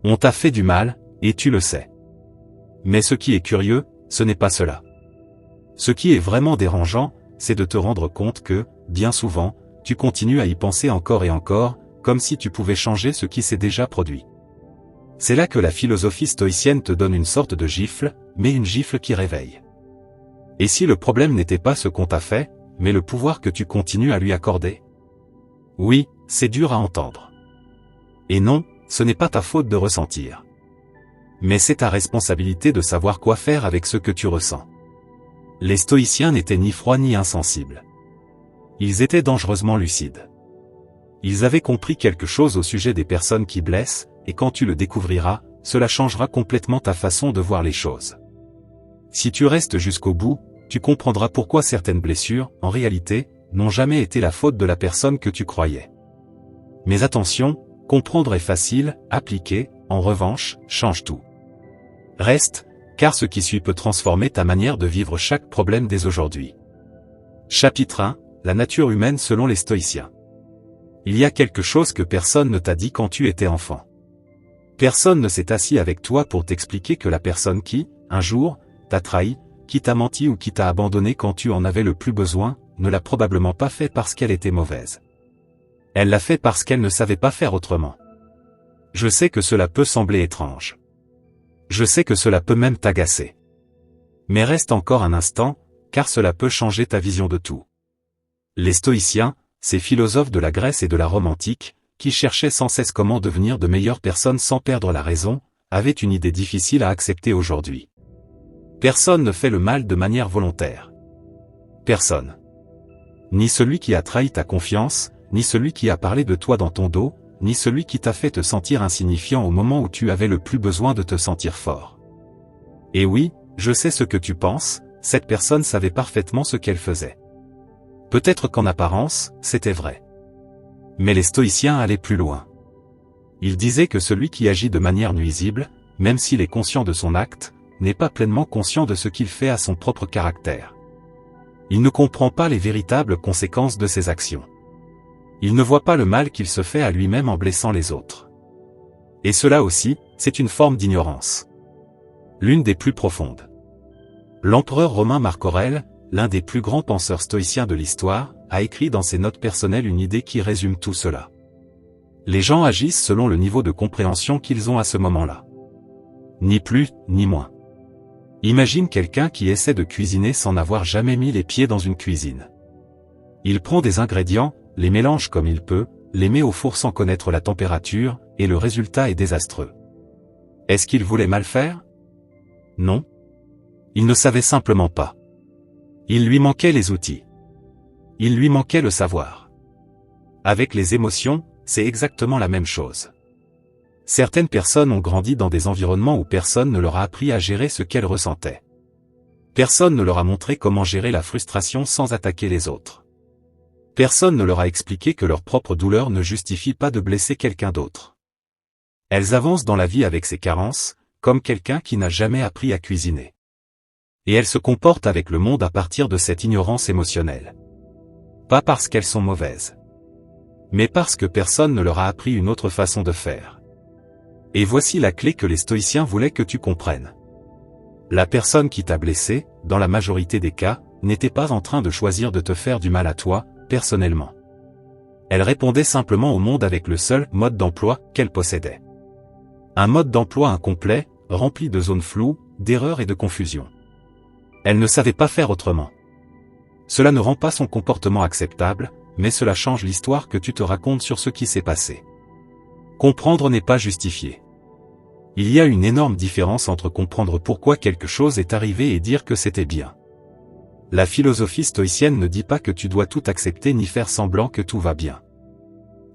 On t'a fait du mal, et tu le sais. Mais ce qui est curieux, ce n'est pas cela. Ce qui est vraiment dérangeant, c'est de te rendre compte que, bien souvent, tu continues à y penser encore et encore, comme si tu pouvais changer ce qui s'est déjà produit. C'est là que la philosophie stoïcienne te donne une sorte de gifle, mais une gifle qui réveille. Et si le problème n'était pas ce qu'on t'a fait, mais le pouvoir que tu continues à lui accorder? Oui, c'est dur à entendre. Et non, ce n'est pas ta faute de ressentir. Mais c'est ta responsabilité de savoir quoi faire avec ce que tu ressens. Les stoïciens n'étaient ni froids ni insensibles. Ils étaient dangereusement lucides. Ils avaient compris quelque chose au sujet des personnes qui blessent, et quand tu le découvriras, cela changera complètement ta façon de voir les choses. Si tu restes jusqu'au bout, tu comprendras pourquoi certaines blessures, en réalité, n'ont jamais été la faute de la personne que tu croyais. Mais attention, comprendre est facile, appliquer, en revanche, change tout. Reste, car ce qui suit peut transformer ta manière de vivre chaque problème dès aujourd'hui. Chapitre 1, la nature humaine selon les stoïciens. Il y a quelque chose que personne ne t'a dit quand tu étais enfant. Personne ne s'est assis avec toi pour t'expliquer que la personne qui, un jour, t'a trahi, qui t'a menti ou qui t'a abandonné quand tu en avais le plus besoin, ne l'a probablement pas fait parce qu'elle était mauvaise. Elle l'a fait parce qu'elle ne savait pas faire autrement. Je sais que cela peut sembler étrange. Je sais que cela peut même t'agacer. Mais reste encore un instant, car cela peut changer ta vision de tout. Les stoïciens, ces philosophes de la Grèce et de la Rome antique, qui cherchaient sans cesse comment devenir de meilleures personnes sans perdre la raison, avaient une idée difficile à accepter aujourd'hui. Personne ne fait le mal de manière volontaire. Personne. Ni celui qui a trahi ta confiance, ni celui qui a parlé de toi dans ton dos, ni celui qui t'a fait te sentir insignifiant au moment où tu avais le plus besoin de te sentir fort. Et oui, je sais ce que tu penses, cette personne savait parfaitement ce qu'elle faisait. Peut-être qu'en apparence, c'était vrai. Mais les stoïciens allaient plus loin. Ils disaient que celui qui agit de manière nuisible, même s'il est conscient de son acte, n'est pas pleinement conscient de ce qu'il fait à son propre caractère. Il ne comprend pas les véritables conséquences de ses actions. Il ne voit pas le mal qu'il se fait à lui-même en blessant les autres. Et cela aussi, c'est une forme d'ignorance. L'une des plus profondes. L'empereur romain Marc Aurèle, l'un des plus grands penseurs stoïciens de l'histoire, a écrit dans ses notes personnelles une idée qui résume tout cela. Les gens agissent selon le niveau de compréhension qu'ils ont à ce moment-là. Ni plus, ni moins. Imagine quelqu'un qui essaie de cuisiner sans n'avoir jamais mis les pieds dans une cuisine. Il prend des ingrédients, les mélange comme il peut, les met au four sans connaître la température, et le résultat est désastreux. Est-ce qu'il voulait mal faire? Non. Il ne savait simplement pas. Il lui manquait les outils. Il lui manquait le savoir. Avec les émotions, c'est exactement la même chose. Certaines personnes ont grandi dans des environnements où personne ne leur a appris à gérer ce qu'elles ressentaient. Personne ne leur a montré comment gérer la frustration sans attaquer les autres. Personne ne leur a expliqué que leur propre douleur ne justifie pas de blesser quelqu'un d'autre. Elles avancent dans la vie avec ces carences, comme quelqu'un qui n'a jamais appris à cuisiner. Et elles se comportent avec le monde à partir de cette ignorance émotionnelle. Pas parce qu'elles sont mauvaises. Mais parce que personne ne leur a appris une autre façon de faire. Et voici la clé que les stoïciens voulaient que tu comprennes. La personne qui t'a blessé, dans la majorité des cas, n'était pas en train de choisir de te faire du mal à toi, personnellement. Elle répondait simplement au monde avec le seul mode d'emploi qu'elle possédait. Un mode d'emploi incomplet, rempli de zones floues, d'erreurs et de confusion. Elle ne savait pas faire autrement. Cela ne rend pas son comportement acceptable, mais cela change l'histoire que tu te racontes sur ce qui s'est passé. Comprendre n'est pas justifier. Il y a une énorme différence entre comprendre pourquoi quelque chose est arrivé et dire que c'était bien. La philosophie stoïcienne ne dit pas que tu dois tout accepter ni faire semblant que tout va bien.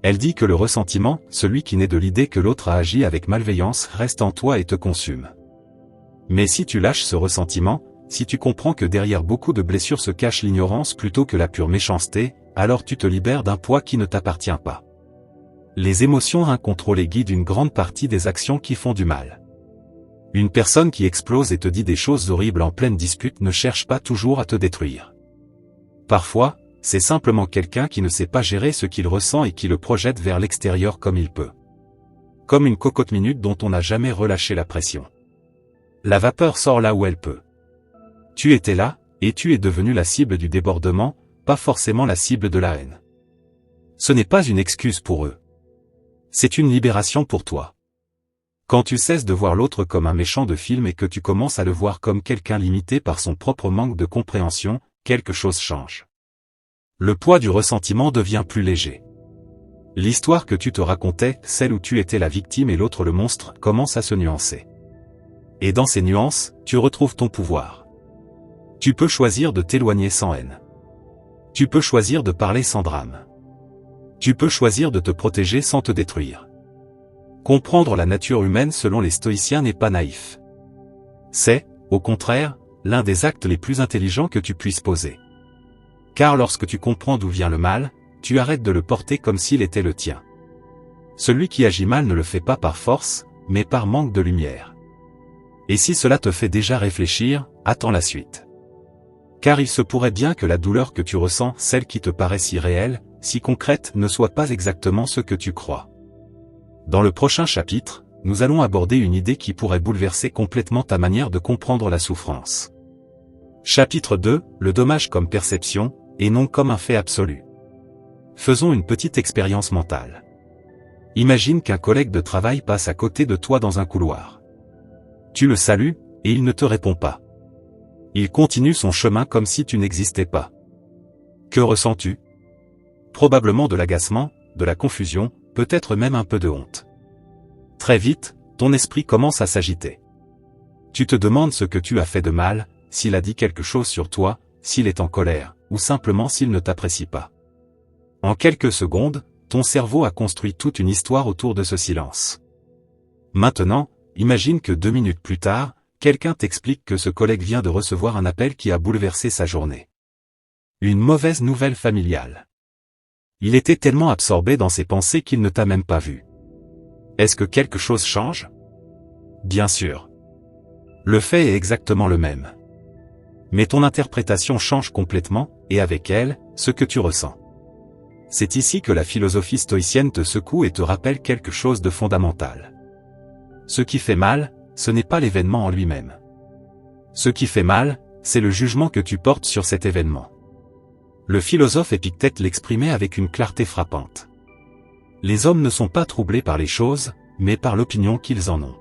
Elle dit que le ressentiment, celui qui naît de l'idée que l'autre a agi avec malveillance, reste en toi et te consume. Mais si tu lâches ce ressentiment, si tu comprends que derrière beaucoup de blessures se cache l'ignorance plutôt que la pure méchanceté, alors tu te libères d'un poids qui ne t'appartient pas. Les émotions incontrôlées guident une grande partie des actions qui font du mal. Une personne qui explose et te dit des choses horribles en pleine dispute ne cherche pas toujours à te détruire. Parfois, c'est simplement quelqu'un qui ne sait pas gérer ce qu'il ressent et qui le projette vers l'extérieur comme il peut. comme une cocotte minute dont on n'a jamais relâché la pression. La vapeur sort là où elle peut. Tu étais là, et tu es devenu la cible du débordement, pas forcément la cible de la haine. Ce n'est pas une excuse pour eux. C'est une libération pour toi. Quand tu cesses de voir l'autre comme un méchant de film et que tu commences à le voir comme quelqu'un limité par son propre manque de compréhension, quelque chose change. Le poids du ressentiment devient plus léger. L'histoire que tu te racontais, celle où tu étais la victime et l'autre le monstre, commence à se nuancer. Et dans ces nuances, tu retrouves ton pouvoir. Tu peux choisir de t'éloigner sans haine. Tu peux choisir de parler sans drame. Tu peux choisir de te protéger sans te détruire. Comprendre la nature humaine selon les stoïciens n'est pas naïf. C'est, au contraire, l'un des actes les plus intelligents que tu puisses poser. Car lorsque tu comprends d'où vient le mal, tu arrêtes de le porter comme s'il était le tien. Celui qui agit mal ne le fait pas par force, mais par manque de lumière. Et si cela te fait déjà réfléchir, attends la suite. Car il se pourrait bien que la douleur que tu ressens, celle qui te paraît si réelle, si concrète, ne soit pas exactement ce que tu crois. Dans le prochain chapitre, nous allons aborder une idée qui pourrait bouleverser complètement ta manière de comprendre la souffrance. Chapitre 2, le dommage comme perception, et non comme un fait absolu. Faisons une petite expérience mentale. Imagine qu'un collègue de travail passe à côté de toi dans un couloir. Tu le salues, et il ne te répond pas. Il continue son chemin comme si tu n'existais pas. Que ressens-tu? Probablement de l'agacement, de la confusion, peut-être même un peu de honte. Très vite, ton esprit commence à s'agiter. Tu te demandes ce que tu as fait de mal, s'il a dit quelque chose sur toi, s'il est en colère, ou simplement s'il ne t'apprécie pas. En quelques secondes, ton cerveau a construit toute une histoire autour de ce silence. Maintenant, imagine que 2 minutes plus tard, quelqu'un t'explique que ce collègue vient de recevoir un appel qui a bouleversé sa journée. Une mauvaise nouvelle familiale. Il était tellement absorbé dans ses pensées qu'il ne t'a même pas vu. Est-ce que quelque chose change? Bien sûr. Le fait est exactement le même. Mais ton interprétation change complètement, et avec elle, ce que tu ressens. C'est ici que la philosophie stoïcienne te secoue et te rappelle quelque chose de fondamental. Ce qui fait mal, ce n'est pas l'événement en lui-même. Ce qui fait mal, c'est le jugement que tu portes sur cet événement. Le philosophe Épictète l'exprimait avec une clarté frappante. Les hommes ne sont pas troublés par les choses, mais par l'opinion qu'ils en ont.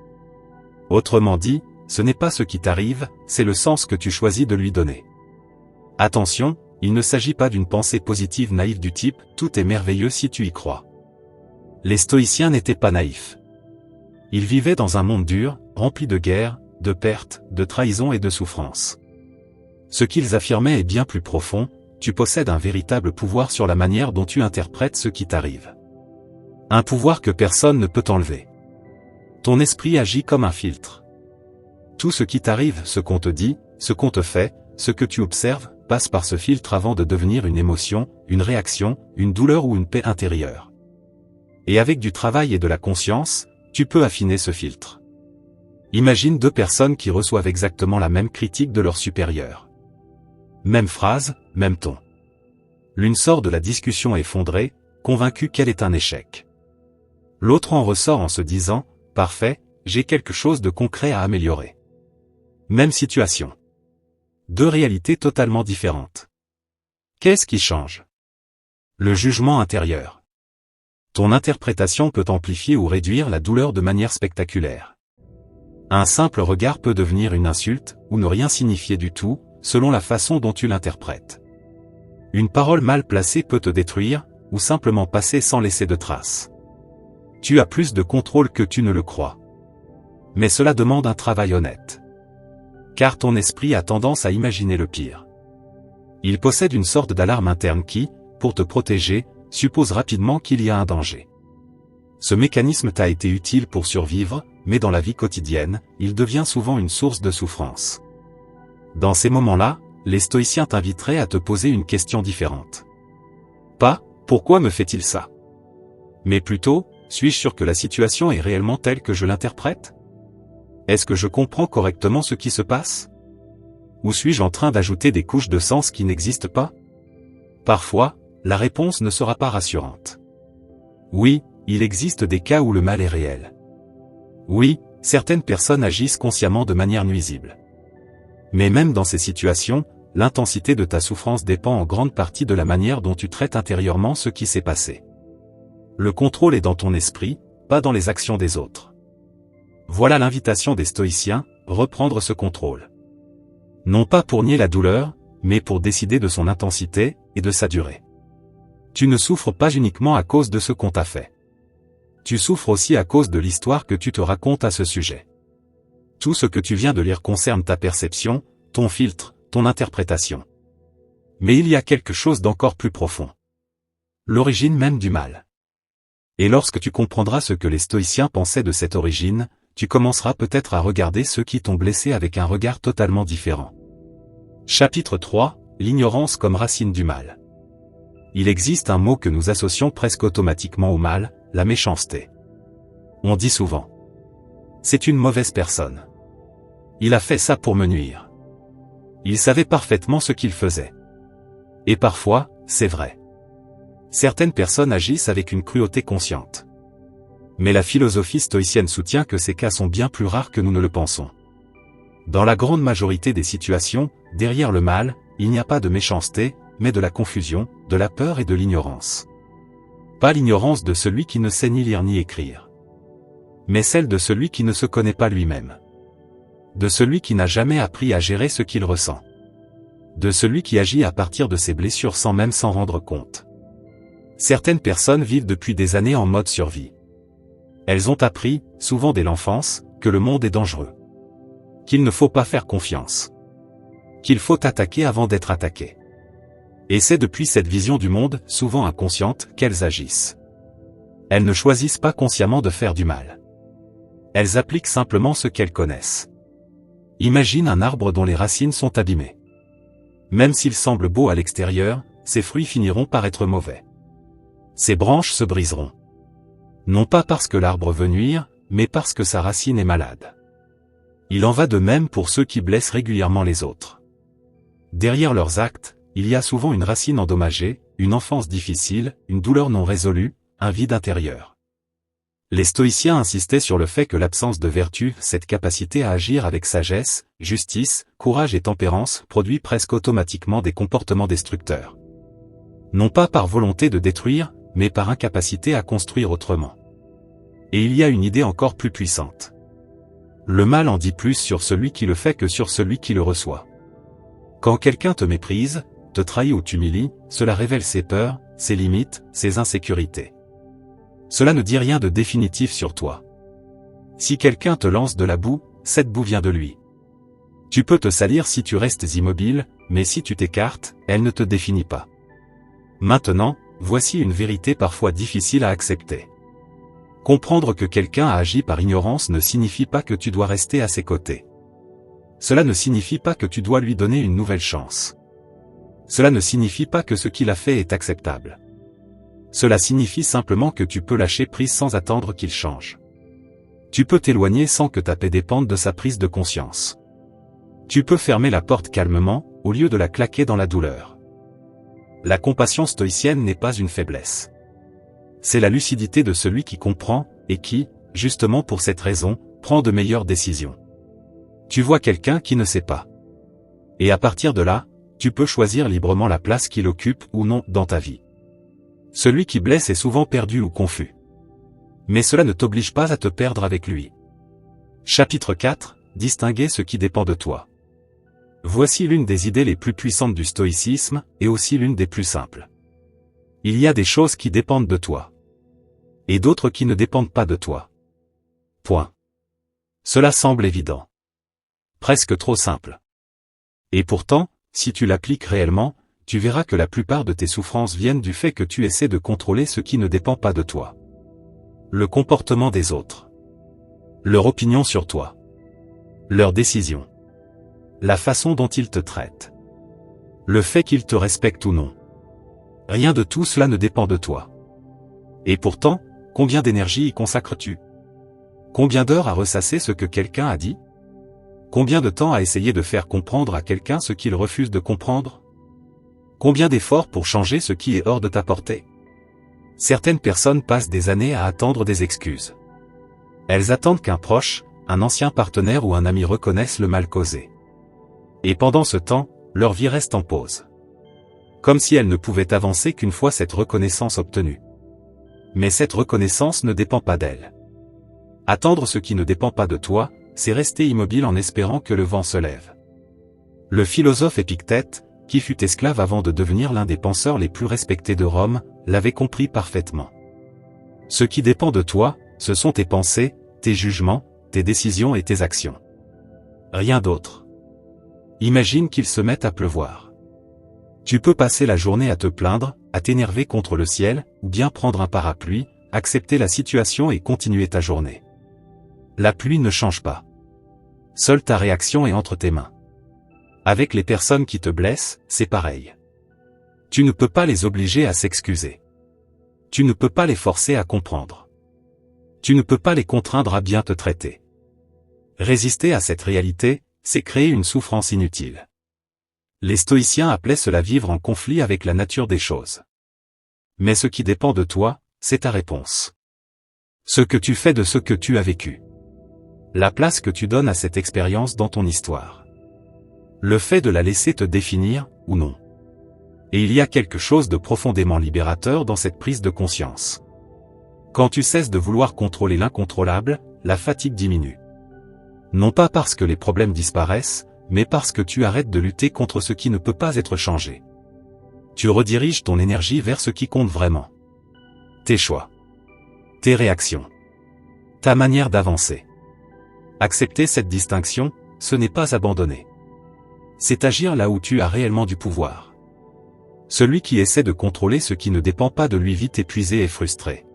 Autrement dit, ce n'est pas ce qui t'arrive, c'est le sens que tu choisis de lui donner. Attention, il ne s'agit pas d'une pensée positive naïve du type « tout est merveilleux si tu y crois ». Les stoïciens n'étaient pas naïfs. Ils vivaient dans un monde dur, rempli de guerres, de pertes, de trahisons et de souffrances. Ce qu'ils affirmaient est bien plus profond, tu possèdes un véritable pouvoir sur la manière dont tu interprètes ce qui t'arrive. Un pouvoir que personne ne peut t'enlever. Ton esprit agit comme un filtre. Tout ce qui t'arrive, ce qu'on te dit, ce qu'on te fait, ce que tu observes, passe par ce filtre avant de devenir une émotion, une réaction, une douleur ou une paix intérieure. Et avec du travail et de la conscience, tu peux affiner ce filtre. Imagine 2 personnes qui reçoivent exactement la même critique de leur supérieur. Même phrase, même ton. L'une sort de la discussion effondrée, convaincue qu'elle est un échec. L'autre en ressort en se disant « Parfait, j'ai quelque chose de concret à améliorer ». Même situation. 2 réalités totalement différentes. Qu'est-ce qui change? Le jugement intérieur. Ton interprétation peut amplifier ou réduire la douleur de manière spectaculaire. Un simple regard peut devenir une insulte, ou ne rien signifier du tout, selon la façon dont tu l'interprètes. Une parole mal placée peut te détruire, ou simplement passer sans laisser de traces. Tu as plus de contrôle que tu ne le crois. Mais cela demande un travail honnête. Car ton esprit a tendance à imaginer le pire. Il possède une sorte d'alarme interne qui, pour te protéger, suppose rapidement qu'il y a un danger. Ce mécanisme t'a été utile pour survivre, mais dans la vie quotidienne, il devient souvent une source de souffrance. Dans ces moments-là, les stoïciens t'inviteraient à te poser une question différente. Pas « pourquoi me fait-il ça ?» mais plutôt « suis-je sûr que la situation est réellement telle que je l'interprète ? Est-ce que je comprends correctement ce qui se passe ? Ou suis-je en train d'ajouter des couches de sens qui n'existent pas ? Parfois, la réponse ne sera pas rassurante. Oui, il existe des cas où le mal est réel. Oui, certaines personnes agissent consciemment de manière nuisible. Mais même dans ces situations, l'intensité de ta souffrance dépend en grande partie de la manière dont tu traites intérieurement ce qui s'est passé. Le contrôle est dans ton esprit, pas dans les actions des autres. Voilà l'invitation des stoïciens, reprendre ce contrôle. Non pas pour nier la douleur, mais pour décider de son intensité et de sa durée. Tu ne souffres pas uniquement à cause de ce qu'on t'a fait. Tu souffres aussi à cause de l'histoire que tu te racontes à ce sujet. Tout ce que tu viens de lire concerne ta perception, ton filtre, ton interprétation. Mais il y a quelque chose d'encore plus profond. L'origine même du mal. Et lorsque tu comprendras ce que les stoïciens pensaient de cette origine, tu commenceras peut-être à regarder ceux qui t'ont blessé avec un regard totalement différent. Chapitre 3, l'ignorance comme racine du mal. Il existe un mot que nous associons presque automatiquement au mal, la méchanceté. On dit souvent: c'est une mauvaise personne. Il a fait ça pour me nuire. Il savait parfaitement ce qu'il faisait. Et parfois, c'est vrai. Certaines personnes agissent avec une cruauté consciente. Mais la philosophie stoïcienne soutient que ces cas sont bien plus rares que nous ne le pensons. Dans la grande majorité des situations, derrière le mal, il n'y a pas de méchanceté, mais de la confusion, de la peur et de l'ignorance. Pas l'ignorance de celui qui ne sait ni lire ni écrire, mais celle de celui qui ne se connaît pas lui-même. De celui qui n'a jamais appris à gérer ce qu'il ressent. De celui qui agit à partir de ses blessures sans même s'en rendre compte. Certaines personnes vivent depuis des années en mode survie. Elles ont appris, souvent dès l'enfance, que le monde est dangereux. Qu'il ne faut pas faire confiance. Qu'il faut attaquer avant d'être attaqué. Et c'est depuis cette vision du monde, souvent inconsciente, qu'elles agissent. Elles ne choisissent pas consciemment de faire du mal. Elles appliquent simplement ce qu'elles connaissent. Imagine un arbre dont les racines sont abîmées. Même s'il semble beau à l'extérieur, ses fruits finiront par être mauvais. Ses branches se briseront. Non pas parce que l'arbre veut nuire, mais parce que sa racine est malade. Il en va de même pour ceux qui blessent régulièrement les autres. Derrière leurs actes, il y a souvent une racine endommagée, une enfance difficile, une douleur non résolue, un vide intérieur. Les stoïciens insistaient sur le fait que l'absence de vertu, cette capacité à agir avec sagesse, justice, courage et tempérance, produit presque automatiquement des comportements destructeurs. Non pas par volonté de détruire, mais par incapacité à construire autrement. Et il y a une idée encore plus puissante. Le mal en dit plus sur celui qui le fait que sur celui qui le reçoit. Quand quelqu'un te méprise, te trahit ou t'humilie, cela révèle ses peurs, ses limites, ses insécurités. Cela ne dit rien de définitif sur toi. Si quelqu'un te lance de la boue, cette boue vient de lui. Tu peux te salir si tu restes immobile, mais si tu t'écartes, elle ne te définit pas. Maintenant, voici une vérité parfois difficile à accepter. Comprendre que quelqu'un a agi par ignorance ne signifie pas que tu dois rester à ses côtés. Cela ne signifie pas que tu dois lui donner une nouvelle chance. Cela ne signifie pas que ce qu'il a fait est acceptable. Cela signifie simplement que tu peux lâcher prise sans attendre qu'il change. Tu peux t'éloigner sans que ta paix dépende de sa prise de conscience. Tu peux fermer la porte calmement, au lieu de la claquer dans la douleur. La compassion stoïcienne n'est pas une faiblesse. C'est la lucidité de celui qui comprend, et qui, justement pour cette raison, prend de meilleures décisions. Tu vois quelqu'un qui ne sait pas. Et à partir de là, tu peux choisir librement la place qu'il occupe ou non dans ta vie. Celui qui blesse est souvent perdu ou confus. Mais cela ne t'oblige pas à te perdre avec lui. Chapitre 4, distinguer ce qui dépend de toi. Voici l'une des idées les plus puissantes du stoïcisme, et aussi l'une des plus simples. Il y a des choses qui dépendent de toi. Et d'autres qui ne dépendent pas de toi. Point. Cela semble évident. Presque trop simple. Et pourtant, si tu l'appliques réellement, tu verras que la plupart de tes souffrances viennent du fait que tu essaies de contrôler ce qui ne dépend pas de toi. Le comportement des autres. Leur opinion sur toi. Leurs décisions. La façon dont ils te traitent. Le fait qu'ils te respectent ou non. Rien de tout cela ne dépend de toi. Et pourtant, combien d'énergie y consacres-tu? Combien d'heures à ressasser ce que quelqu'un a dit? Combien de temps à essayer de faire comprendre à quelqu'un ce qu'il refuse de comprendre? Combien d'efforts pour changer ce qui est hors de ta portée? Certaines personnes passent des années à attendre des excuses. Elles attendent qu'un proche, un ancien partenaire ou un ami reconnaisse le mal causé. Et pendant ce temps, leur vie reste en pause. Comme si elles ne pouvaient avancer qu'une fois cette reconnaissance obtenue. Mais cette reconnaissance ne dépend pas d'elles. Attendre ce qui ne dépend pas de toi, c'est rester immobile en espérant que le vent se lève. Le philosophe Épictète, qui fut esclave avant de devenir l'un des penseurs les plus respectés de Rome, l'avait compris parfaitement. Ce qui dépend de toi, ce sont tes pensées, tes jugements, tes décisions et tes actions. Rien d'autre. Imagine qu'il se mette à pleuvoir. Tu peux passer la journée à te plaindre, à t'énerver contre le ciel, ou bien prendre un parapluie, accepter la situation et continuer ta journée. La pluie ne change pas. Seule ta réaction est entre tes mains. Avec les personnes qui te blessent, c'est pareil. Tu ne peux pas les obliger à s'excuser. Tu ne peux pas les forcer à comprendre. Tu ne peux pas les contraindre à bien te traiter. Résister à cette réalité, c'est créer une souffrance inutile. Les stoïciens appelaient cela vivre en conflit avec la nature des choses. Mais ce qui dépend de toi, c'est ta réponse. Ce que tu fais de ce que tu as vécu. La place que tu donnes à cette expérience dans ton histoire. Le fait de la laisser te définir, ou non. Et il y a quelque chose de profondément libérateur dans cette prise de conscience. Quand tu cesses de vouloir contrôler l'incontrôlable, la fatigue diminue. Non pas parce que les problèmes disparaissent, mais parce que tu arrêtes de lutter contre ce qui ne peut pas être changé. Tu rediriges ton énergie vers ce qui compte vraiment. Tes choix. Tes réactions. Ta manière d'avancer. Accepter cette distinction, ce n'est pas abandonner. C'est agir là où tu as réellement du pouvoir. Celui qui essaie de contrôler ce qui ne dépend pas de lui vit épuisé et frustré.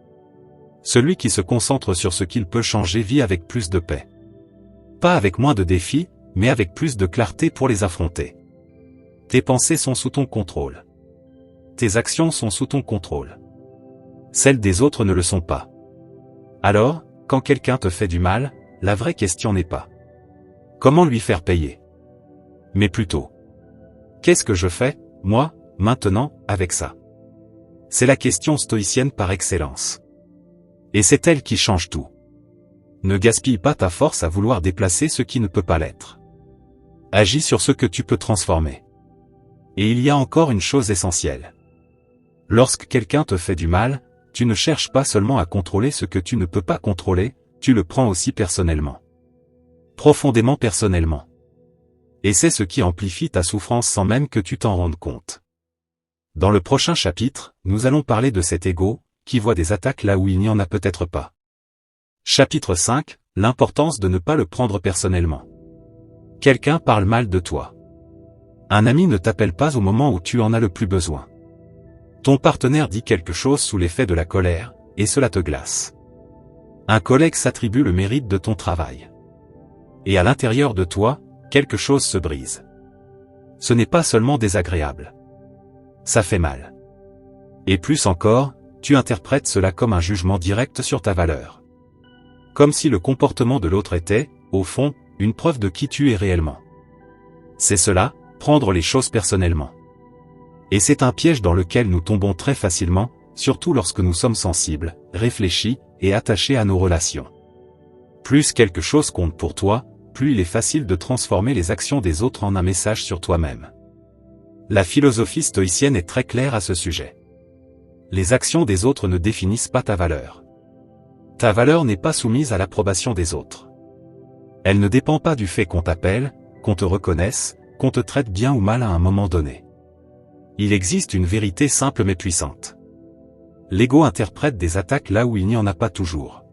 Celui qui se concentre sur ce qu'il peut changer vit avec plus de paix. Pas avec moins de défis, mais avec plus de clarté pour les affronter. Tes pensées sont sous ton contrôle. Tes actions sont sous ton contrôle. Celles des autres ne le sont pas. Alors, quand quelqu'un te fait du mal, la vraie question n'est pas comment lui faire payer, mais plutôt qu'est-ce que je fais, moi, maintenant, avec ça? C'est la question stoïcienne par excellence. Et c'est elle qui change tout. Ne gaspille pas ta force à vouloir déplacer ce qui ne peut pas l'être. Agis sur ce que tu peux transformer. Et il y a encore une chose essentielle. Lorsque quelqu'un te fait du mal, tu ne cherches pas seulement à contrôler ce que tu ne peux pas contrôler, tu le prends aussi personnellement. Profondément personnellement. Et c'est ce qui amplifie ta souffrance sans même que tu t'en rendes compte. Dans le prochain chapitre, nous allons parler de cet ego, qui voit des attaques là où il n'y en a peut-être pas. Chapitre 5, l'importance de ne pas le prendre personnellement. Quelqu'un parle mal de toi. Un ami ne t'appelle pas au moment où tu en as le plus besoin. Ton partenaire dit quelque chose sous l'effet de la colère, et cela te glace. Un collègue s'attribue le mérite de ton travail. Et à l'intérieur de toi, quelque chose se brise. Ce n'est pas seulement désagréable. Ça fait mal. Et plus encore, tu interprètes cela comme un jugement direct sur ta valeur. Comme si le comportement de l'autre était, au fond, une preuve de qui tu es réellement. C'est cela, prendre les choses personnellement. Et c'est un piège dans lequel nous tombons très facilement, surtout lorsque nous sommes sensibles, réfléchis, et attachés à nos relations. Plus quelque chose compte pour toi, plus il est facile de transformer les actions des autres en un message sur toi-même. La philosophie stoïcienne est très claire à ce sujet. Les actions des autres ne définissent pas ta valeur. Ta valeur n'est pas soumise à l'approbation des autres. Elle ne dépend pas du fait qu'on t'appelle, qu'on te reconnaisse, qu'on te traite bien ou mal à un moment donné. Il existe une vérité simple mais puissante. L'ego interprète des attaques là où il n'y en a pas toujours.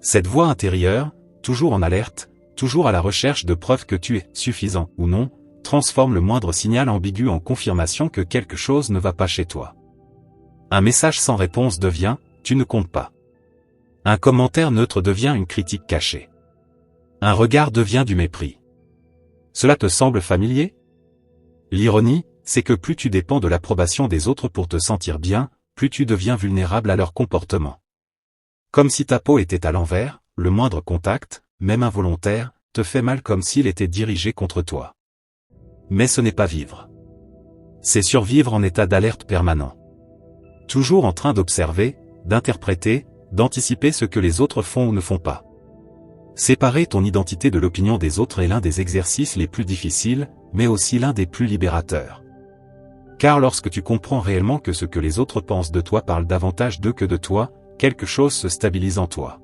Cette voix intérieure, toujours en alerte, toujours à la recherche de preuves que tu es suffisant ou non, transforme le moindre signal ambigu en confirmation que quelque chose ne va pas chez toi. Un message sans réponse devient « tu ne comptes pas ». Un commentaire neutre devient une critique cachée. Un regard devient du mépris. Cela te semble familier? L'ironie, c'est que plus tu dépends de l'approbation des autres pour te sentir bien, plus tu deviens vulnérable à leur comportement. Comme si ta peau était à l'envers, le moindre contact, même involontaire, te fait mal comme s'il était dirigé contre toi. Mais ce n'est pas vivre. C'est survivre en état d'alerte permanent. Toujours en train d'observer, d'interpréter, d'anticiper ce que les autres font ou ne font pas. Séparer ton identité de l'opinion des autres est l'un des exercices les plus difficiles, mais aussi l'un des plus libérateurs. Car lorsque tu comprends réellement que ce que les autres pensent de toi parle davantage d'eux que de toi, quelque chose se stabilise en toi.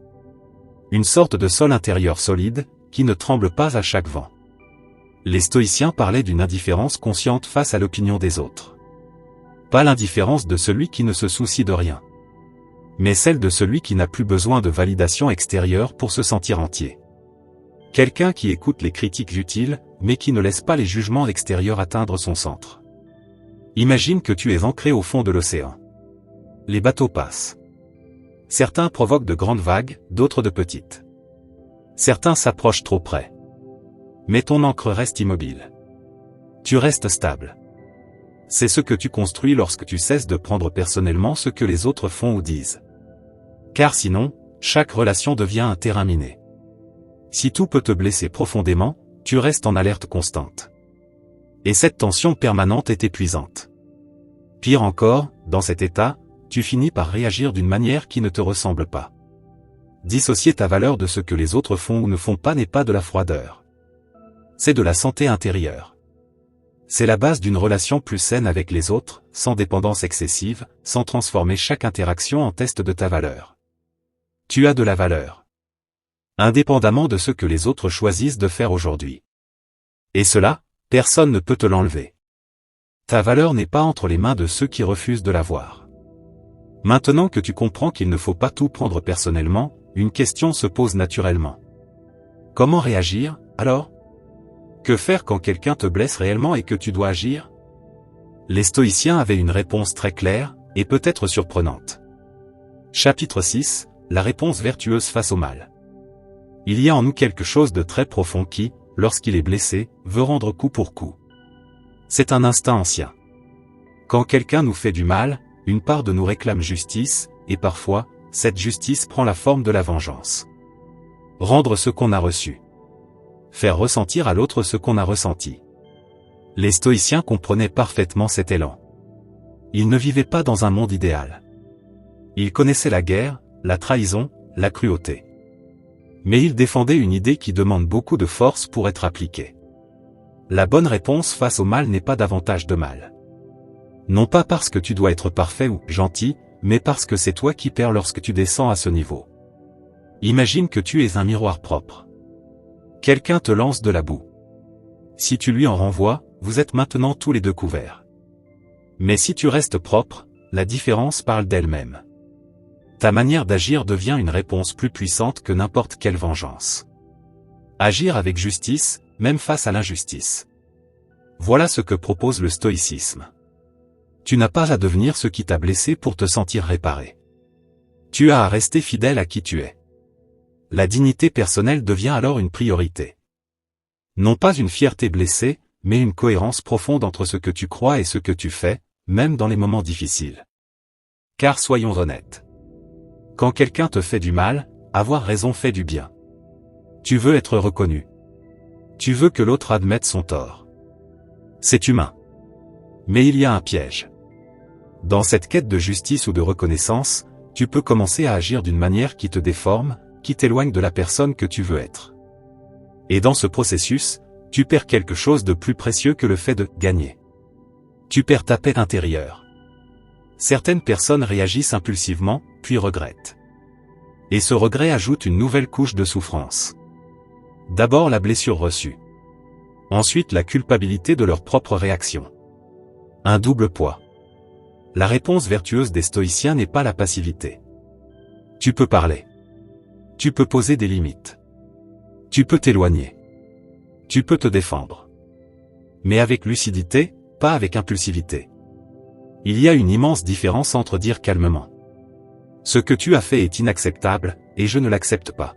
Une sorte de sol intérieur solide, qui ne tremble pas à chaque vent. Les stoïciens parlaient d'une indifférence consciente face à l'opinion des autres. Pas l'indifférence de celui qui ne se soucie de rien, mais celle de celui qui n'a plus besoin de validation extérieure pour se sentir entier. Quelqu'un qui écoute les critiques utiles, mais qui ne laisse pas les jugements extérieurs atteindre son centre. Imagine que tu es ancré au fond de l'océan. Les bateaux passent. Certains provoquent de grandes vagues, d'autres de petites. Certains s'approchent trop près. Mais ton ancre reste immobile. Tu restes stable. C'est ce que tu construis lorsque tu cesses de prendre personnellement ce que les autres font ou disent. Car sinon, chaque relation devient un terrain miné. Si tout peut te blesser profondément, tu restes en alerte constante. Et cette tension permanente est épuisante. Pire encore, dans cet état, tu finis par réagir d'une manière qui ne te ressemble pas. Dissocier ta valeur de ce que les autres font ou ne font pas n'est pas de la froideur. C'est de la santé intérieure. C'est la base d'une relation plus saine avec les autres, sans dépendance excessive, sans transformer chaque interaction en test de ta valeur. Tu as de la valeur. Indépendamment de ce que les autres choisissent de faire aujourd'hui. Et cela, personne ne peut te l'enlever. Ta valeur n'est pas entre les mains de ceux qui refusent de la voir. Maintenant que tu comprends qu'il ne faut pas tout prendre personnellement, une question se pose naturellement. Comment réagir, alors ? Que faire quand quelqu'un te blesse réellement et que tu dois agir ? Les stoïciens avaient une réponse très claire, et peut-être surprenante. Chapitre 6, la réponse vertueuse face au mal. Il y a en nous quelque chose de très profond qui, lorsqu'il est blessé, veut rendre coup pour coup. C'est un instinct ancien. Quand quelqu'un nous fait du mal, une part de nous réclame justice, et parfois, cette justice prend la forme de la vengeance. Rendre ce qu'on a reçu. Faire ressentir à l'autre ce qu'on a ressenti. Les stoïciens comprenaient parfaitement cet élan. Ils ne vivaient pas dans un monde idéal. Ils connaissaient la guerre, la trahison, la cruauté. Mais ils défendaient une idée qui demande beaucoup de force pour être appliquée. La bonne réponse face au mal n'est pas davantage de mal. Non pas parce que tu dois être parfait ou gentil, mais parce que c'est toi qui perds lorsque tu descends à ce niveau. Imagine que tu es un miroir propre. Quelqu'un te lance de la boue. Si tu lui en renvoies, vous êtes maintenant tous les deux couverts. Mais si tu restes propre, la différence parle d'elle-même. Ta manière d'agir devient une réponse plus puissante que n'importe quelle vengeance. Agir avec justice, même face à l'injustice. Voilà ce que propose le stoïcisme. Tu n'as pas à devenir ce qui t'a blessé pour te sentir réparé. Tu as à rester fidèle à qui tu es. La dignité personnelle devient alors une priorité. Non pas une fierté blessée, mais une cohérence profonde entre ce que tu crois et ce que tu fais, même dans les moments difficiles. Car soyons honnêtes. Quand quelqu'un te fait du mal, avoir raison fait du bien. Tu veux être reconnu. Tu veux que l'autre admette son tort. C'est humain. Mais il y a un piège. Dans cette quête de justice ou de reconnaissance, tu peux commencer à agir d'une manière qui te déforme, qui t'éloigne de la personne que tu veux être. Et dans ce processus, tu perds quelque chose de plus précieux que le fait de gagner. Tu perds ta paix intérieure. Certaines personnes réagissent impulsivement, puis regrettent. Et ce regret ajoute une nouvelle couche de souffrance. D'abord la blessure reçue. Ensuite la culpabilité de leur propre réaction. Un double poids. La réponse vertueuse des stoïciens n'est pas la passivité. Tu peux parler. Tu peux poser des limites. Tu peux t'éloigner. Tu peux te défendre. Mais avec lucidité, pas avec impulsivité. Il y a une immense différence entre dire calmement « Ce que tu as fait est inacceptable, et je ne l'accepte pas »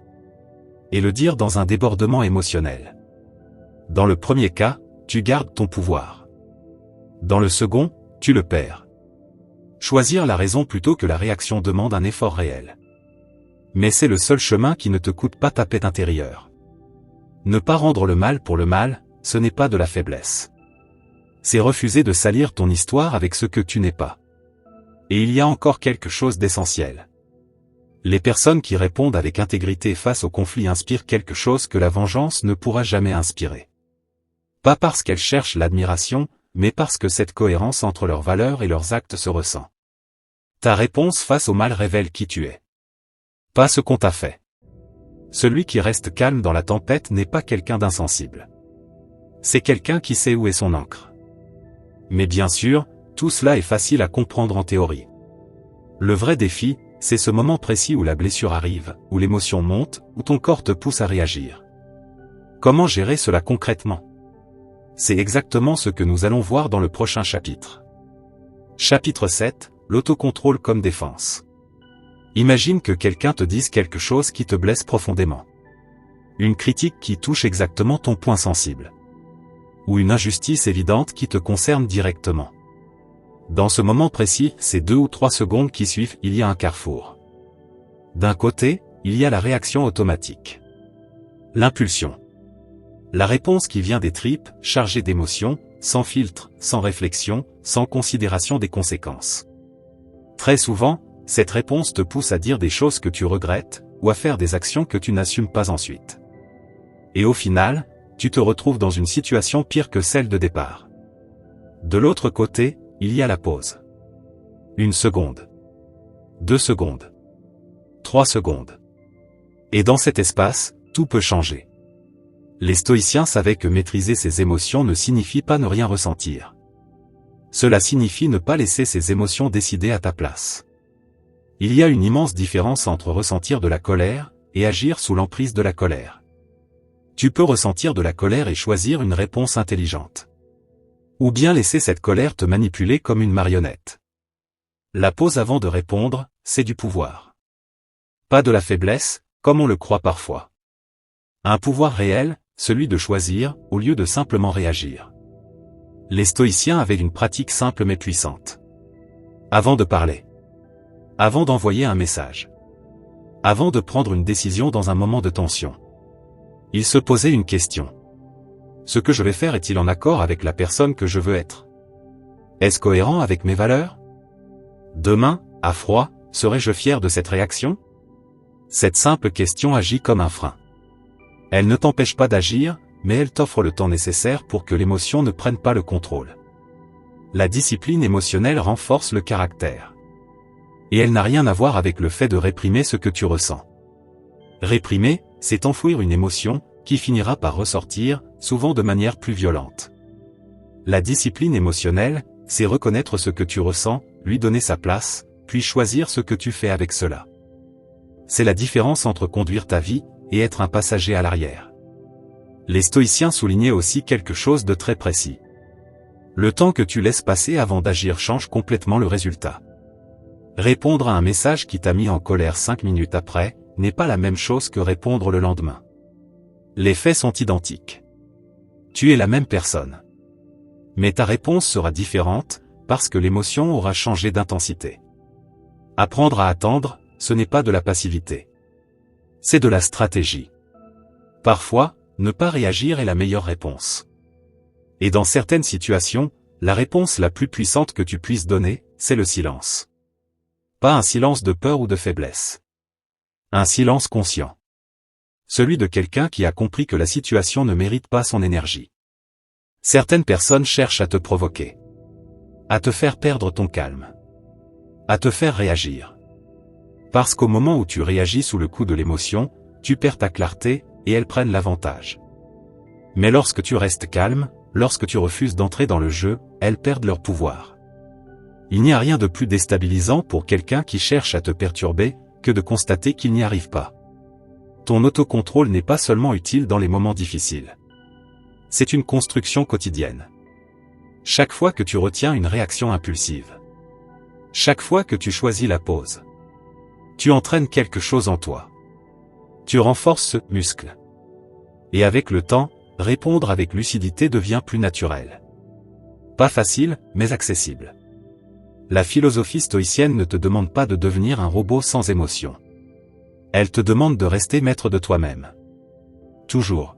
et le dire dans un débordement émotionnel. Dans le premier cas, tu gardes ton pouvoir. Dans le second, tu le perds. Choisir la raison plutôt que la réaction demande un effort réel. Mais c'est le seul chemin qui ne te coûte pas ta paix intérieure. Ne pas rendre le mal pour le mal, ce n'est pas de la faiblesse. C'est refuser de salir ton histoire avec ce que tu n'es pas. Et il y a encore quelque chose d'essentiel. Les personnes qui répondent avec intégrité face au conflit inspirent quelque chose que la vengeance ne pourra jamais inspirer. Pas parce qu'elles cherchent l'admiration, mais parce que cette cohérence entre leurs valeurs et leurs actes se ressent. Ta réponse face au mal révèle qui tu es. Pas ce qu'on t'a fait. Celui qui reste calme dans la tempête n'est pas quelqu'un d'insensible. C'est quelqu'un qui sait où est son ancre. Mais bien sûr, tout cela est facile à comprendre en théorie. Le vrai défi, c'est ce moment précis où la blessure arrive, où l'émotion monte, où ton corps te pousse à réagir. Comment gérer cela concrètement ? C'est exactement ce que nous allons voir dans le prochain chapitre. Chapitre 7, l'autocontrôle comme défense. Imagine que quelqu'un te dise quelque chose qui te blesse profondément. Une critique qui touche exactement ton point sensible. Ou une injustice évidente qui te concerne directement. Dans ce moment précis, ces 2 ou 3 secondes qui suivent, il y a un carrefour. D'un côté, il y a la réaction automatique. L'impulsion. La réponse qui vient des tripes, chargée d'émotions, sans filtre, sans réflexion, sans considération des conséquences. Très souvent, cette réponse te pousse à dire des choses que tu regrettes, ou à faire des actions que tu n'assumes pas ensuite. Et au final, tu te retrouves dans une situation pire que celle de départ. De l'autre côté, il y a la pause. 1 seconde. 2 secondes. 3 secondes. Et dans cet espace, tout peut changer. Les stoïciens savaient que maîtriser ses émotions ne signifie pas ne rien ressentir. Cela signifie ne pas laisser ses émotions décider à ta place. Il y a une immense différence entre ressentir de la colère et agir sous l'emprise de la colère. Tu peux ressentir de la colère et choisir une réponse intelligente. Ou bien laisser cette colère te manipuler comme une marionnette. La pause avant de répondre, c'est du pouvoir. Pas de la faiblesse, comme on le croit parfois. Un pouvoir réel, celui de choisir, au lieu de simplement réagir. Les stoïciens avaient une pratique simple mais puissante. Avant de parler. Avant d'envoyer un message. Avant de prendre une décision dans un moment de tension. Ils se posaient une question. Ce que je vais faire est-il en accord avec la personne que je veux être ? Est-ce cohérent avec mes valeurs ? Demain, à froid, serais-je fier de cette réaction ? Cette simple question agit comme un frein. Elle ne t'empêche pas d'agir, mais elle t'offre le temps nécessaire pour que l'émotion ne prenne pas le contrôle. La discipline émotionnelle renforce le caractère. Et elle n'a rien à voir avec le fait de réprimer ce que tu ressens. Réprimer, c'est enfouir une émotion, qui finira par ressortir, souvent de manière plus violente. La discipline émotionnelle, c'est reconnaître ce que tu ressens, lui donner sa place, puis choisir ce que tu fais avec cela. C'est la différence entre conduire ta vie, et être un passager à l'arrière. Les stoïciens soulignaient aussi quelque chose de très précis. Le temps que tu laisses passer avant d'agir change complètement le résultat. Répondre à un message qui t'a mis en colère 5 minutes après, n'est pas la même chose que répondre le lendemain. Les faits sont identiques. Tu es la même personne. Mais ta réponse sera différente, parce que l'émotion aura changé d'intensité. Apprendre à attendre, ce n'est pas de la passivité. C'est de la stratégie. Parfois, ne pas réagir est la meilleure réponse. Et dans certaines situations, la réponse la plus puissante que tu puisses donner, c'est le silence. Pas un silence de peur ou de faiblesse. Un silence conscient. Celui de quelqu'un qui a compris que la situation ne mérite pas son énergie. Certaines personnes cherchent à te provoquer. À te faire perdre ton calme. À te faire réagir. Parce qu'au moment où tu réagis sous le coup de l'émotion, tu perds ta clarté, et elles prennent l'avantage. Mais lorsque tu restes calme, lorsque tu refuses d'entrer dans le jeu, elles perdent leur pouvoir. Il n'y a rien de plus déstabilisant pour quelqu'un qui cherche à te perturber, que de constater qu'il n'y arrive pas. Ton autocontrôle n'est pas seulement utile dans les moments difficiles. C'est une construction quotidienne. Chaque fois que tu retiens une réaction impulsive. Chaque fois que tu choisis la pause. Tu entraînes quelque chose en toi. Tu renforces ce muscle. Et avec le temps, répondre avec lucidité devient plus naturel. Pas facile, mais accessible. La philosophie stoïcienne ne te demande pas de devenir un robot sans émotion. Elle te demande de rester maître de toi-même. Toujours.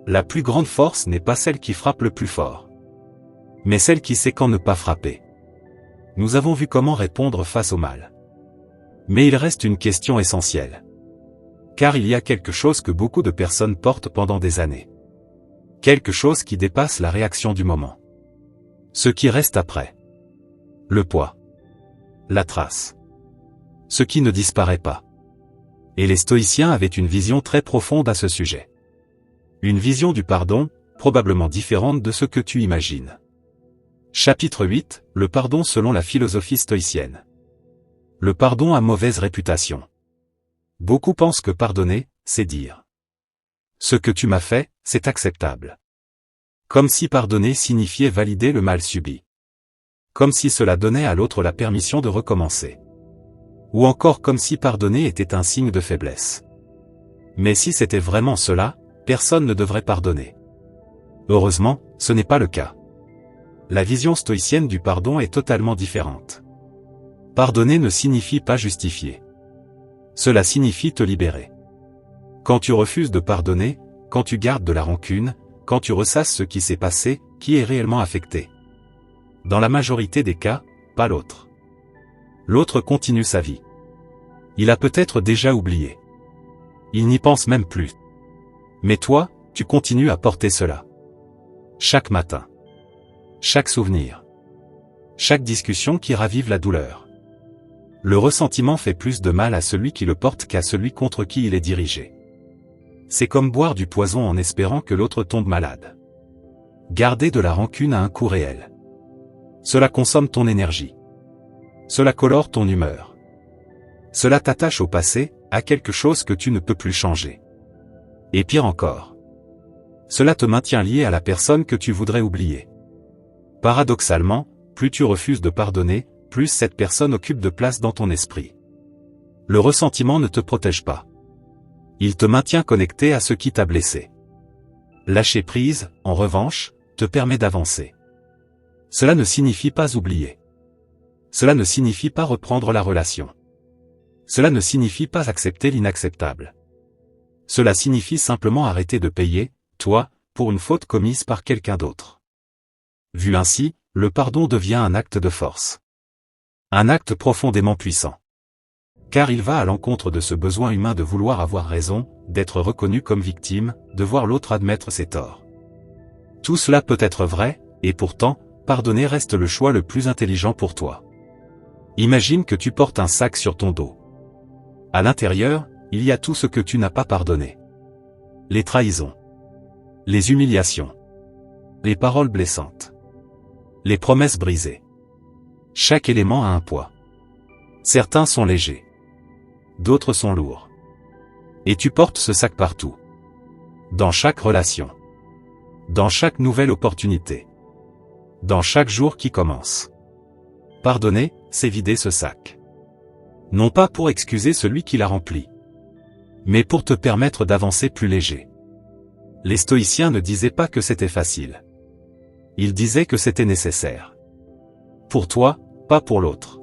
La plus grande force n'est pas celle qui frappe le plus fort. Mais celle qui sait quand ne pas frapper. Nous avons vu comment répondre face au mal. Mais il reste une question essentielle. Car il y a quelque chose que beaucoup de personnes portent pendant des années. Quelque chose qui dépasse la réaction du moment. Ce qui reste après. Le poids. La trace. Ce qui ne disparaît pas. Et les stoïciens avaient une vision très profonde à ce sujet. Une vision du pardon, probablement différente de ce que tu imagines. Chapitre 8, le pardon selon la philosophie stoïcienne. Le pardon a mauvaise réputation. Beaucoup pensent que pardonner, c'est dire. Ce que tu m'as fait, c'est acceptable. Comme si pardonner signifiait valider le mal subi. Comme si cela donnait à l'autre la permission de recommencer. Ou encore comme si pardonner était un signe de faiblesse. Mais si c'était vraiment cela, personne ne devrait pardonner. Heureusement, ce n'est pas le cas. La vision stoïcienne du pardon est totalement différente. Pardonner ne signifie pas justifier. Cela signifie te libérer. Quand tu refuses de pardonner, quand tu gardes de la rancune, quand tu ressasses ce qui s'est passé, qui est réellement affecté. Dans la majorité des cas, pas l'autre. L'autre continue sa vie. Il a peut-être déjà oublié. Il n'y pense même plus. Mais toi, tu continues à porter cela. Chaque matin. Chaque souvenir. Chaque discussion qui ravive la douleur. Le ressentiment fait plus de mal à celui qui le porte qu'à celui contre qui il est dirigé. C'est comme boire du poison en espérant que l'autre tombe malade. Garder de la rancune a un coût réel. Cela consomme ton énergie. Cela colore ton humeur. Cela t'attache au passé, à quelque chose que tu ne peux plus changer. Et pire encore. Cela te maintient lié à la personne que tu voudrais oublier. Paradoxalement, plus tu refuses de pardonner, plus cette personne occupe de place dans ton esprit. Le ressentiment ne te protège pas. Il te maintient connecté à ce qui t'a blessé. Lâcher prise, en revanche, te permet d'avancer. Cela ne signifie pas oublier. Cela ne signifie pas reprendre la relation. Cela ne signifie pas accepter l'inacceptable. Cela signifie simplement arrêter de payer, toi, pour une faute commise par quelqu'un d'autre. Vu ainsi, le pardon devient un acte de force. Un acte profondément puissant. Car il va à l'encontre de ce besoin humain de vouloir avoir raison, d'être reconnu comme victime, de voir l'autre admettre ses torts. Tout cela peut être vrai, et pourtant, pardonner reste le choix le plus intelligent pour toi. Imagine que tu portes un sac sur ton dos. À l'intérieur, il y a tout ce que tu n'as pas pardonné. Les trahisons. Les humiliations. Les paroles blessantes. Les promesses brisées. Chaque élément a un poids. Certains sont légers. D'autres sont lourds. Et tu portes ce sac partout. Dans chaque relation. Dans chaque nouvelle opportunité. Dans chaque jour qui commence. Pardonner, c'est vider ce sac. Non pas pour excuser celui qui l'a rempli. Mais pour te permettre d'avancer plus léger. Les stoïciens ne disaient pas que c'était facile. Ils disaient que c'était nécessaire. Pour toi, pas pour l'autre.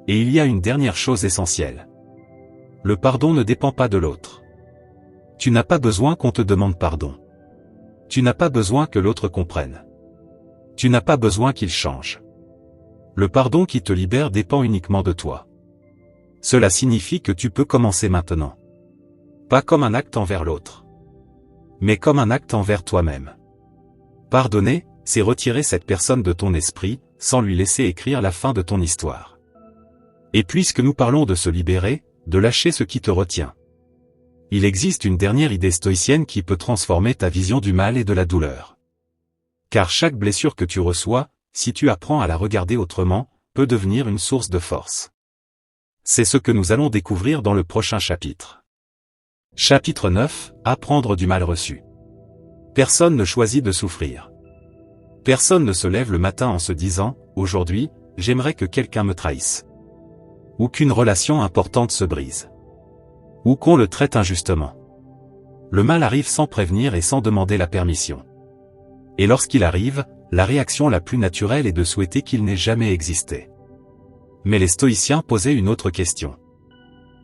Et il y a une dernière chose essentielle. Le pardon ne dépend pas de l'autre. Tu n'as pas besoin qu'on te demande pardon. Tu n'as pas besoin que l'autre comprenne. Tu n'as pas besoin qu'il change. Le pardon qui te libère dépend uniquement de toi. Cela signifie que tu peux commencer maintenant. Pas comme un acte envers l'autre. Mais comme un acte envers toi-même. Pardonner, c'est retirer cette personne de ton esprit, sans lui laisser écrire la fin de ton histoire. Et puisque nous parlons de se libérer, de lâcher ce qui te retient. Il existe une dernière idée stoïcienne qui peut transformer ta vision du mal et de la douleur. Car chaque blessure que tu reçois, si tu apprends à la regarder autrement, peut devenir une source de force. C'est ce que nous allons découvrir dans le prochain chapitre. Chapitre 9, apprendre du mal reçu. Personne ne choisit de souffrir. Personne ne se lève le matin en se disant, aujourd'hui, j'aimerais que quelqu'un me trahisse. Ou qu'une relation importante se brise. Ou qu'on le traite injustement. Le mal arrive sans prévenir et sans demander la permission. Et lorsqu'il arrive, la réaction la plus naturelle est de souhaiter qu'il n'ait jamais existé. Mais les stoïciens posaient une autre question.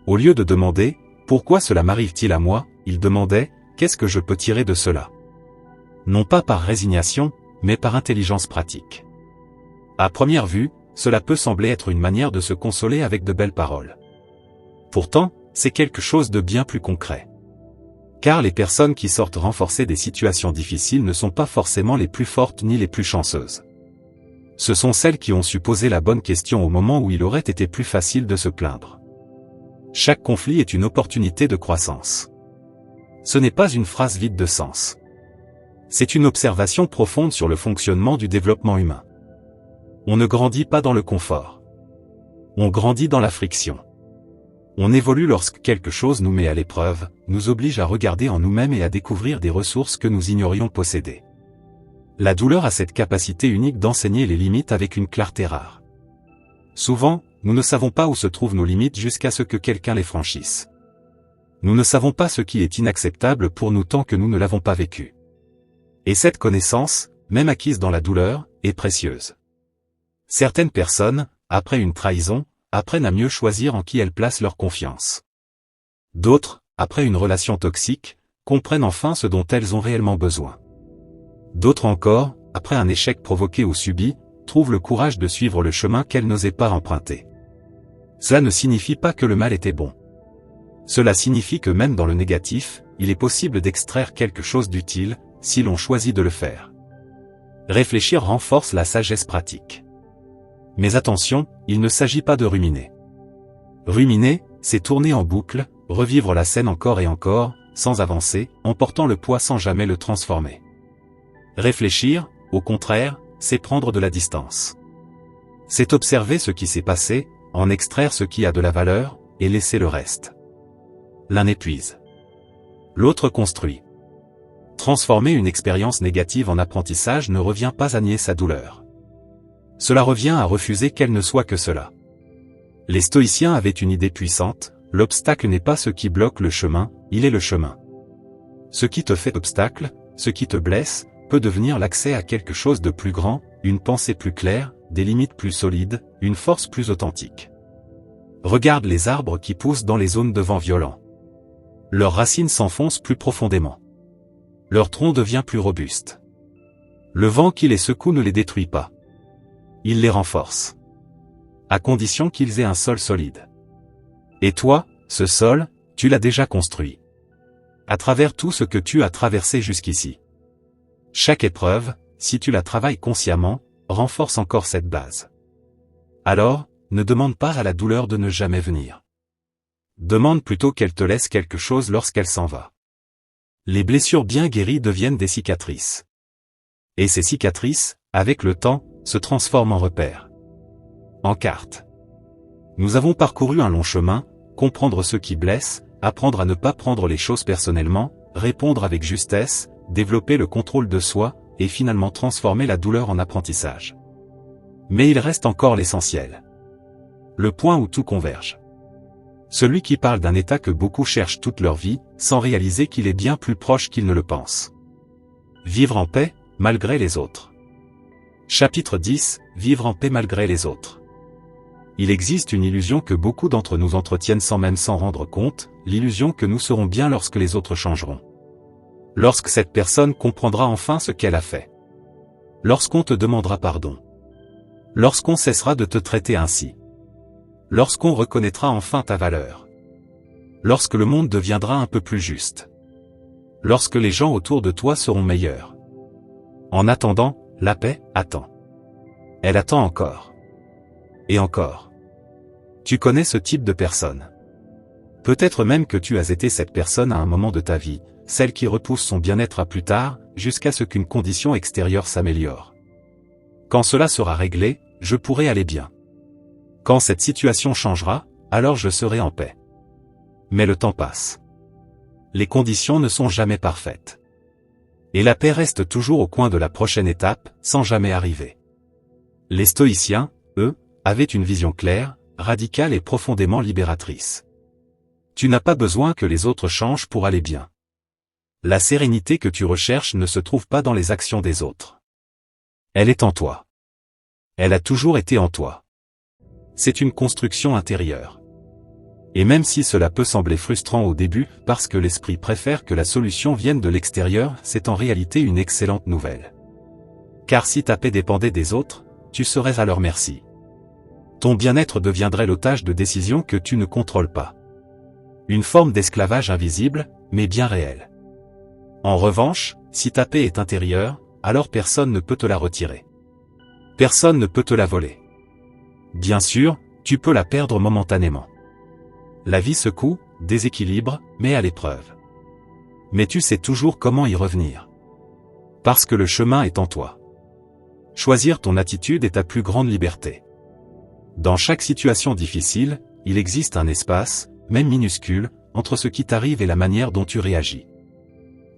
Au lieu de demander, pourquoi cela m'arrive-t-il à moi, ils demandaient, qu'est-ce que je peux tirer de cela? Non pas par résignation, mais par intelligence pratique. À première vue, cela peut sembler être une manière de se consoler avec de belles paroles. Pourtant, c'est quelque chose de bien plus concret. Car les personnes qui sortent renforcées des situations difficiles ne sont pas forcément les plus fortes ni les plus chanceuses. Ce sont celles qui ont su poser la bonne question au moment où il aurait été plus facile de se plaindre. Chaque conflit est une opportunité de croissance. Ce n'est pas une phrase vide de sens. C'est une observation profonde sur le fonctionnement du développement humain. On ne grandit pas dans le confort. On grandit dans la friction. On évolue lorsque quelque chose nous met à l'épreuve, nous oblige à regarder en nous-mêmes et à découvrir des ressources que nous ignorions posséder. La douleur a cette capacité unique d'enseigner les limites avec une clarté rare. Souvent, nous ne savons pas où se trouvent nos limites jusqu'à ce que quelqu'un les franchisse. Nous ne savons pas ce qui est inacceptable pour nous tant que nous ne l'avons pas vécu. Et cette connaissance, même acquise dans la douleur, est précieuse. Certaines personnes, après une trahison, apprennent à mieux choisir en qui elles placent leur confiance. D'autres, après une relation toxique, comprennent enfin ce dont elles ont réellement besoin. D'autres encore, après un échec provoqué ou subi, trouvent le courage de suivre le chemin qu'elles n'osaient pas emprunter. Cela ne signifie pas que le mal était bon. Cela signifie que même dans le négatif, il est possible d'extraire quelque chose d'utile, si l'on choisit de le faire. Réfléchir renforce la sagesse pratique. Mais attention, il ne s'agit pas de ruminer. Ruminer, c'est tourner en boucle, revivre la scène encore et encore, sans avancer, en portant le poids sans jamais le transformer. Réfléchir, au contraire, c'est prendre de la distance. C'est observer ce qui s'est passé, en extraire ce qui a de la valeur, et laisser le reste. L'un épuise. L'autre construit. Transformer une expérience négative en apprentissage ne revient pas à nier sa douleur. Cela revient à refuser qu'elle ne soit que cela. Les stoïciens avaient une idée puissante, l'obstacle n'est pas ce qui bloque le chemin, il est le chemin. Ce qui te fait obstacle, ce qui te blesse, peut devenir l'accès à quelque chose de plus grand, une pensée plus claire, des limites plus solides, une force plus authentique. Regarde les arbres qui poussent dans les zones de vent violent. Leurs racines s'enfoncent plus profondément. Leur tronc devient plus robuste. Le vent qui les secoue ne les détruit pas. Il les renforce. À condition qu'ils aient un sol solide. Et toi, ce sol, tu l'as déjà construit. À travers tout ce que tu as traversé jusqu'ici. Chaque épreuve, si tu la travailles consciemment, renforce encore cette base. Alors, ne demande pas à la douleur de ne jamais venir. Demande plutôt qu'elle te laisse quelque chose lorsqu'elle s'en va. Les blessures bien guéries deviennent des cicatrices. Et ces cicatrices, avec le temps, se transforment en repères. En cartes. Nous avons parcouru un long chemin, comprendre ce qui blesse, apprendre à ne pas prendre les choses personnellement, répondre avec justesse, développer le contrôle de soi, et finalement transformer la douleur en apprentissage. Mais il reste encore l'essentiel. Le point où tout converge. Celui qui parle d'un état que beaucoup cherchent toute leur vie, sans réaliser qu'il est bien plus proche qu'ils ne le pensent. Vivre en paix, malgré les autres. Chapitre 10, Vivre en paix malgré les autres. Il existe une illusion que beaucoup d'entre nous entretiennent sans même s'en rendre compte, l'illusion que nous serons bien lorsque les autres changeront. Lorsque cette personne comprendra enfin ce qu'elle a fait. Lorsqu'on te demandera pardon. Lorsqu'on cessera de te traiter ainsi. Lorsqu'on reconnaîtra enfin ta valeur. Lorsque le monde deviendra un peu plus juste. Lorsque les gens autour de toi seront meilleurs. En attendant, la paix attend. Elle attend encore. Et encore. Tu connais ce type de personne. Peut-être même que tu as été cette personne à un moment de ta vie, celle qui repousse son bien-être à plus tard, jusqu'à ce qu'une condition extérieure s'améliore. Quand cela sera réglé, je pourrai aller bien. Quand cette situation changera, alors je serai en paix. Mais le temps passe. Les conditions ne sont jamais parfaites. Et la paix reste toujours au coin de la prochaine étape, sans jamais arriver. Les stoïciens, eux, avaient une vision claire, radicale et profondément libératrice. Tu n'as pas besoin que les autres changent pour aller bien. La sérénité que tu recherches ne se trouve pas dans les actions des autres. Elle est en toi. Elle a toujours été en toi. C'est une construction intérieure. Et même si cela peut sembler frustrant au début, parce que l'esprit préfère que la solution vienne de l'extérieur, c'est en réalité une excellente nouvelle. Car si ta paix dépendait des autres, tu serais à leur merci. Ton bien-être deviendrait l'otage de décisions que tu ne contrôles pas. Une forme d'esclavage invisible, mais bien réelle. En revanche, si ta paix est intérieure, alors personne ne peut te la retirer. Personne ne peut te la voler. Bien sûr, tu peux la perdre momentanément. La vie secoue, déséquilibre, met à l'épreuve. Mais tu sais toujours comment y revenir. Parce que le chemin est en toi. Choisir ton attitude est ta plus grande liberté. Dans chaque situation difficile, il existe un espace, même minuscule, entre ce qui t'arrive et la manière dont tu réagis.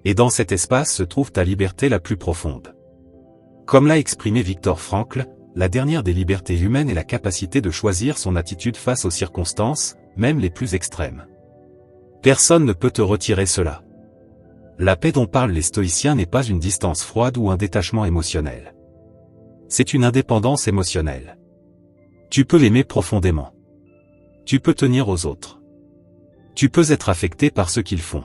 Et dans cet espace se trouve ta liberté la plus profonde. Comme l'a exprimé Viktor Frankl, la dernière des libertés humaines est la capacité de choisir son attitude face aux circonstances, même les plus extrêmes. Personne ne peut te retirer cela. La paix dont parlent les stoïciens n'est pas une distance froide ou un détachement émotionnel. C'est une indépendance émotionnelle. Tu peux l'aimer profondément. Tu peux tenir aux autres. Tu peux être affecté par ce qu'ils font.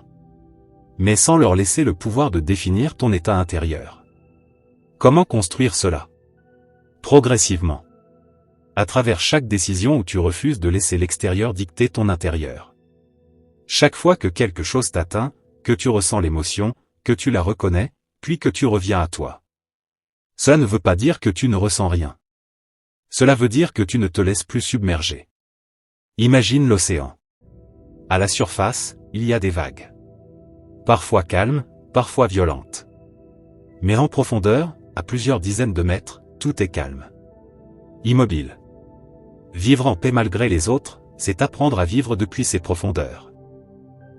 Mais sans leur laisser le pouvoir de définir ton état intérieur. Comment construire cela? Progressivement. À travers chaque décision où tu refuses de laisser l'extérieur dicter ton intérieur. Chaque fois que quelque chose t'atteint, que tu ressens l'émotion, que tu la reconnais, puis que tu reviens à toi. Cela ne veut pas dire que tu ne ressens rien. Cela veut dire que tu ne te laisses plus submerger. Imagine l'océan. À la surface, il y a des vagues. Parfois calmes, parfois violentes. Mais en profondeur, à plusieurs dizaines de mètres, tout est calme. Immobile. Vivre en paix malgré les autres, c'est apprendre à vivre depuis ces profondeurs.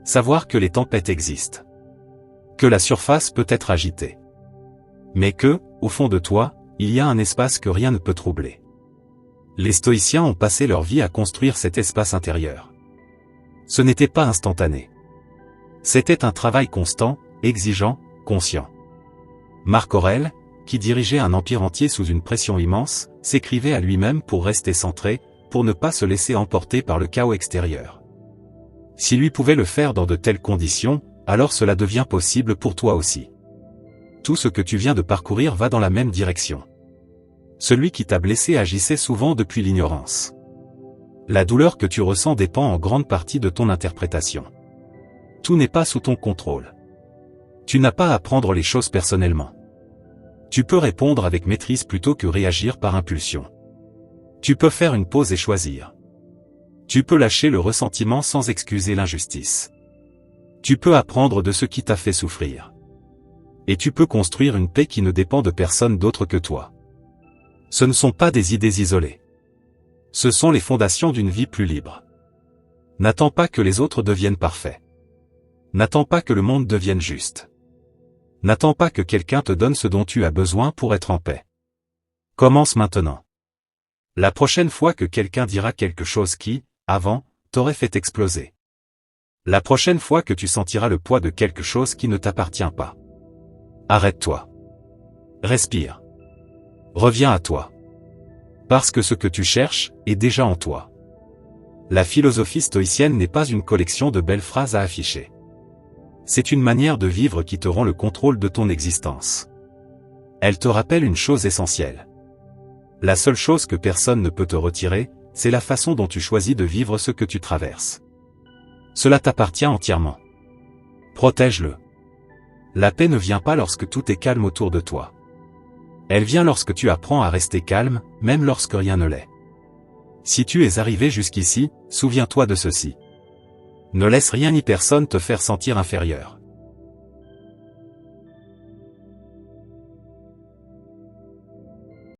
Savoir que les tempêtes existent. Que la surface peut être agitée. Mais que, au fond de toi, il y a un espace que rien ne peut troubler. Les stoïciens ont passé leur vie à construire cet espace intérieur. Ce n'était pas instantané. C'était un travail constant, exigeant, conscient. Marc Aurèle, qui dirigeait un empire entier sous une pression immense, s'écrivait à lui-même pour rester centré, pour ne pas se laisser emporter par le chaos extérieur. Si lui pouvait le faire dans de telles conditions, alors cela devient possible pour toi aussi. Tout ce que tu viens de parcourir va dans la même direction. Celui qui t'a blessé agissait souvent depuis l'ignorance. La douleur que tu ressens dépend en grande partie de ton interprétation. Tout n'est pas sous ton contrôle. Tu n'as pas à prendre les choses personnellement. Tu peux répondre avec maîtrise plutôt que réagir par impulsion. Tu peux faire une pause et choisir. Tu peux lâcher le ressentiment sans excuser l'injustice. Tu peux apprendre de ce qui t'a fait souffrir. Et tu peux construire une paix qui ne dépend de personne d'autre que toi. Ce ne sont pas des idées isolées. Ce sont les fondations d'une vie plus libre. N'attends pas que les autres deviennent parfaits. N'attends pas que le monde devienne juste. N'attends pas que quelqu'un te donne ce dont tu as besoin pour être en paix. Commence maintenant. La prochaine fois que quelqu'un dira quelque chose qui, avant, t'aurait fait exploser. La prochaine fois que tu sentiras le poids de quelque chose qui ne t'appartient pas. Arrête-toi. Respire. Reviens à toi. Parce que ce que tu cherches est déjà en toi. La philosophie stoïcienne n'est pas une collection de belles phrases à afficher. C'est une manière de vivre qui te rend le contrôle de ton existence. Elle te rappelle une chose essentielle. La seule chose que personne ne peut te retirer, c'est la façon dont tu choisis de vivre ce que tu traverses. Cela t'appartient entièrement. Protège-le. La paix ne vient pas lorsque tout est calme autour de toi. Elle vient lorsque tu apprends à rester calme, même lorsque rien ne l'est. Si tu es arrivé jusqu'ici, souviens-toi de ceci. Ne laisse rien ni personne te faire sentir inférieur.